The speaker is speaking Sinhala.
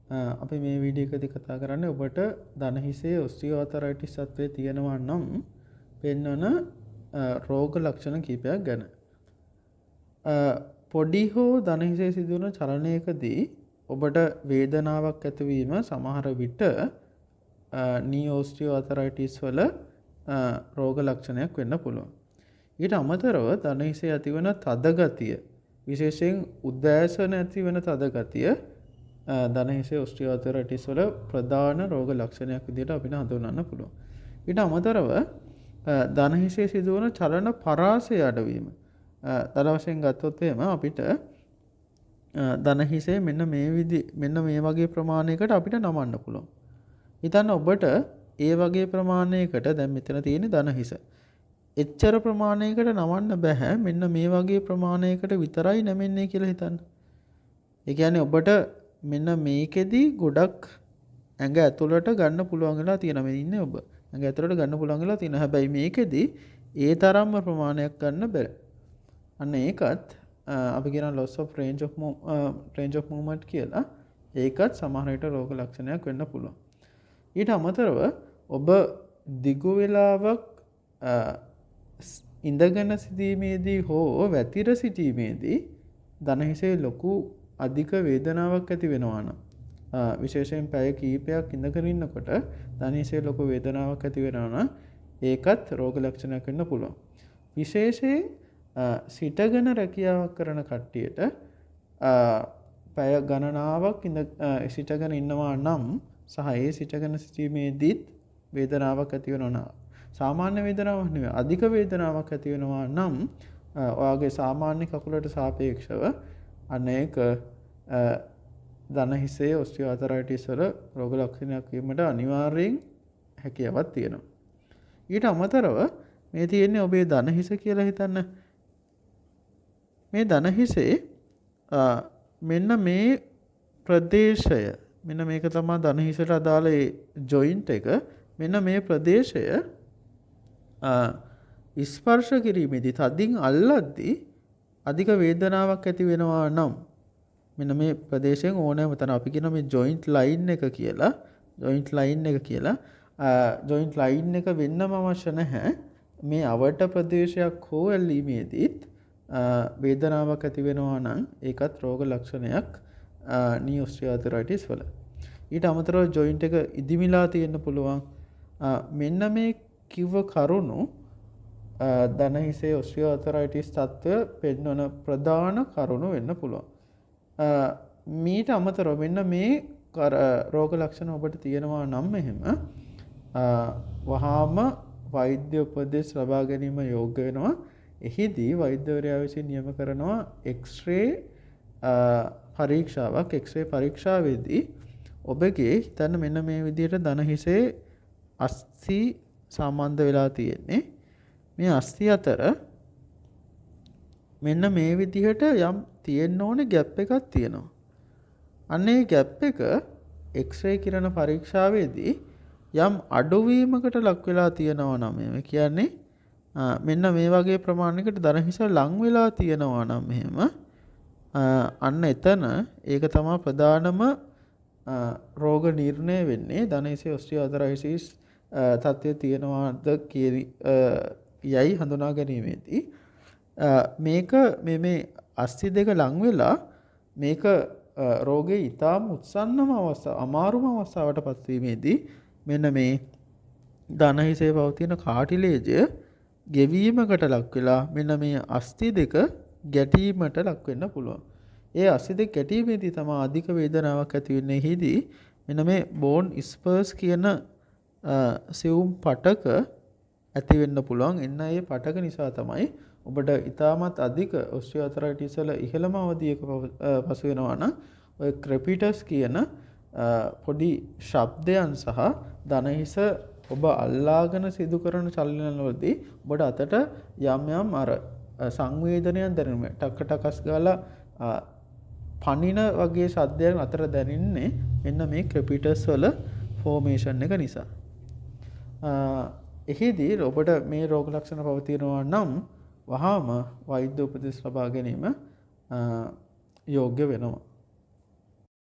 අපි මේ වීඩියෝ එකදී කතා කරන්නේ ඔබට දන හිසේ ඔස්ටියෝආතරයිටිස් තත්ත්වය තියෙනවා නම් පෙන්වන රෝග ලක්ෂණ කිහිපයක් ගැන. පොඩි හෝ දන හිසේ සිදුවන චලනයකදී ඔබට වේදනාවක් ඇතිවීම සමහර විට නී ඔස්ටියෝආතරයිටිස් වල රෝග ලක්ෂණයක් වෙන්න පුළුවන්. ඊට අමතරව දන හිසේ ඇතිවන තද ගතිය, විශේෂයෙන් උදෑසන ඇතිවන තද ගතිය දන හිසේ ඔස්ටියෝආතරයිටිස් වල ප්‍රධාන රෝග ලක්ෂණයක් විදිහට අපිට හඳුන්වන්න පුළුවන්. ඊට අමතරව දන හිසේ සිදුවන චලන පරාසය අඩවීම. තද වශයෙන් ගත්තොත් එහෙම අපිට දන හිසේ මෙන්න මේ වගේ ප්‍රමාණයකට අපිට නමන්න පුළුවන්. හිතන්න ඔබට ඒ වගේ ප්‍රමාණයකට දැන් මෙතන තියෙන දන හිස. එච්චර ප්‍රමාණයකට නමන්න බෑ. මෙන්න මේ වගේ ප්‍රමාණයකට විතරයි නැමෙන්නේ කියලා හිතන්න. ඒ කියන්නේ ඔබට මෙන්න මේකෙදි ගොඩක් ඇඟ ඇතුළට ගන්න පුළුවන් වෙලා තියෙනවා. මේ ඉන්නේ ඔබ. ඇඟ ඇතුළට ගන්න පුළුවන් වෙලා තියෙනවා. හැබැයි මේකෙදි ඒ තරම්ම ප්‍රමාණයක් ගන්න බැහැ. අන්න ඒකත් අපි කියන loss of range of movement කියලා. ඒකත් සමහර විට රෝග ලක්ෂණයක් වෙන්න පුළුවන්. ඊට අමතරව ඔබ දිගු වේලාවක් ඉඳගෙන සිටීමේදී හෝ වැතිර සිටීමේදී දන හිසේ ලොකු අධික වේදනාවක් ඇති වෙනවා නම් විශේෂයෙන් පැය කිහිපයක් ඉඳගෙන ඉන්නකොට දන හිසේ ලොකු වේදනාවක් ඇති වෙනවා නම් ඒකත් රෝග ලක්ෂණයක් වෙන්න පුළුවන්. විශේෂයෙන් සිටගෙන රැකියාවක් කරන කට්ටියට පැය ගණනාවක් සිටගෙන ඉන්නවා නම් සහ ඒ සිටගෙන සිටීමේදීත් වේදනාවක් ඇති වෙනවා නම් සාමාන්‍ය වේදනාවක් නෙවෙයි අධික වේදනාවක් ඇති වෙනවා නම් ඔයාගේ සාමාන්‍ය කකුලට සාපේක්ෂව අනේක දන හිසේ ඔස්ටියෝආතරයිටිස් වල රෝග ලක්ෂණයක් වීමට අනිවාර්යෙන් හැකියාවක් තියෙනවා. ඊට අමතරව මේ තියෙන්නේ ඔබේ දන හිස කියලා හිතන්න. මේ දන හිසේ මෙන්න මේ ප්‍රදේශය මෙන්න මේක තමයි දන හිසට අදාළ ජොයින්ට් එක. මෙන්න මේ ප්‍රදේශය ස්පර්ශ කිරීමේදී තදින් අල්ලද්දී අධික වේදනාවක් ඇති වෙනවා නම් මෙන්න මේ ප්‍රදේශයෙන් ඕනෑම තැන අපි කියන මේ ජොයින්ට් ලයින් එක කියලා. ජොයින්ට් ලයින් එක වෙන්නම අවශ්‍ය නැහැ. මේ අවට ප්‍රදේශයක් හෝ ඇල්ලීමේදීත් වේදනාවක් ඇති වෙනවා නම් ඒකත් රෝග ලක්ෂණයක් නී ඔස්ටියෝආතරයිටිස් වල. ඊට අමතරව ජොයින්ට් එක ඉදිමිලා තියෙන්න පුළුවන්. මෙන්න මේ කිව්ව කරුණු දන හිසේ ඔස්ටියෝආතරයිටිස් තත්ත්වය පෙන්වන ප්‍රධාන කරුණු වෙන්න පුළුවන්. මීට අමතරව මෙන්න මේ රෝග ලක්ෂණ ඔබට තියෙනවා නම් එහෙම වහාම වෛද්‍ය උපදෙස් ලබා ගැනීම යෝග්‍ය වෙනවා. එහිදී වෛද්‍යවරයා විසින් නියම කරනවා එක්ස්රේ පරීක්ෂාවක්. එක්ස්රේ පරීක්ෂාවේදී ඔබගේ හිතන්න මෙන්න මේ විදිහට දන හිසේ අස්ථි සම්බන්ධ වෙලා තියෙන්නේ. මේ අස්ථි අතර මෙන්න මේ විදිහට යම් තියෙන්න ඕනේ ગેප් එකක් තියෙනවා. අන්න ඒ ગેප් එක එක්ස්රේ කිරණ පරීක්ෂාවේදී යම් අඩුවීමකට ලක් වෙලා තියෙනවා නම් මේ කියන්නේ මෙන්න මේ වගේ ප්‍රමාණයකට දන හිස ලං වෙලා තියෙනවා නම් එහෙම අන්න එතන ඒක තමයි ප්‍රධානම රෝග නිర్ణය වෙන්නේ. දන හිසේ ඔස්ටියෝආතරයිටිස් තත්ත්වය තියෙනවාද යයි හඳුනා ගැනීමේදී මේක මේ අස්ථි දෙක ලං වෙලා මේක රෝගේ ඊටාම උත්සන්නම අවස්ථාව අමාරුම අවස්ථාවට පත්වීමේදී මෙන්න මේ දන හිසේ පවතින කාටිලේජය ගෙවීමකට ලක් වෙලා මෙන්න මේ අස්ථි දෙක ගැටීමට ලක් වෙන්න පුළුවන්. ඒ අස්ථි දෙක ගැටීමේදී තමයි අධික වේදනාවක් ඇති වෙන්නේ. හිදී මෙන්න මේ බෝන් ස්පර්ස් කියන සිවුම් පටක ඇති වෙන්න පුළුවන්. එන්න ඒ පටක නිසා තමයි ඔබට ඊටමත් අධික ඔස්ටියෝආතරයිටිස් වල ඉහළම අවධියක පසු වෙනවා නම් ඔය ක්‍රෙපිටස් කියන පොඩි ශබ්දයන් සහ දන හිස ඔබ අල්ලාගෙන සිදු කරන චලනවලදී ඔබට අතට යම් අර සංවේදනයන් දැනෙනවා. ටක ටකස් ගාලා පනින වගේ ශබ්දයන් අතර දැනෙන්නේ මෙන්න මේ ක්‍රෙපිටස් වල ෆෝමේෂන් එක නිසා. එහිදී ඔබට මේ රෝග ලක්ෂණ පවතිනවා නම් වහාම වෛද්‍ය උපදෙස් ලබා ගැනීම යෝග්‍ය වෙනවා.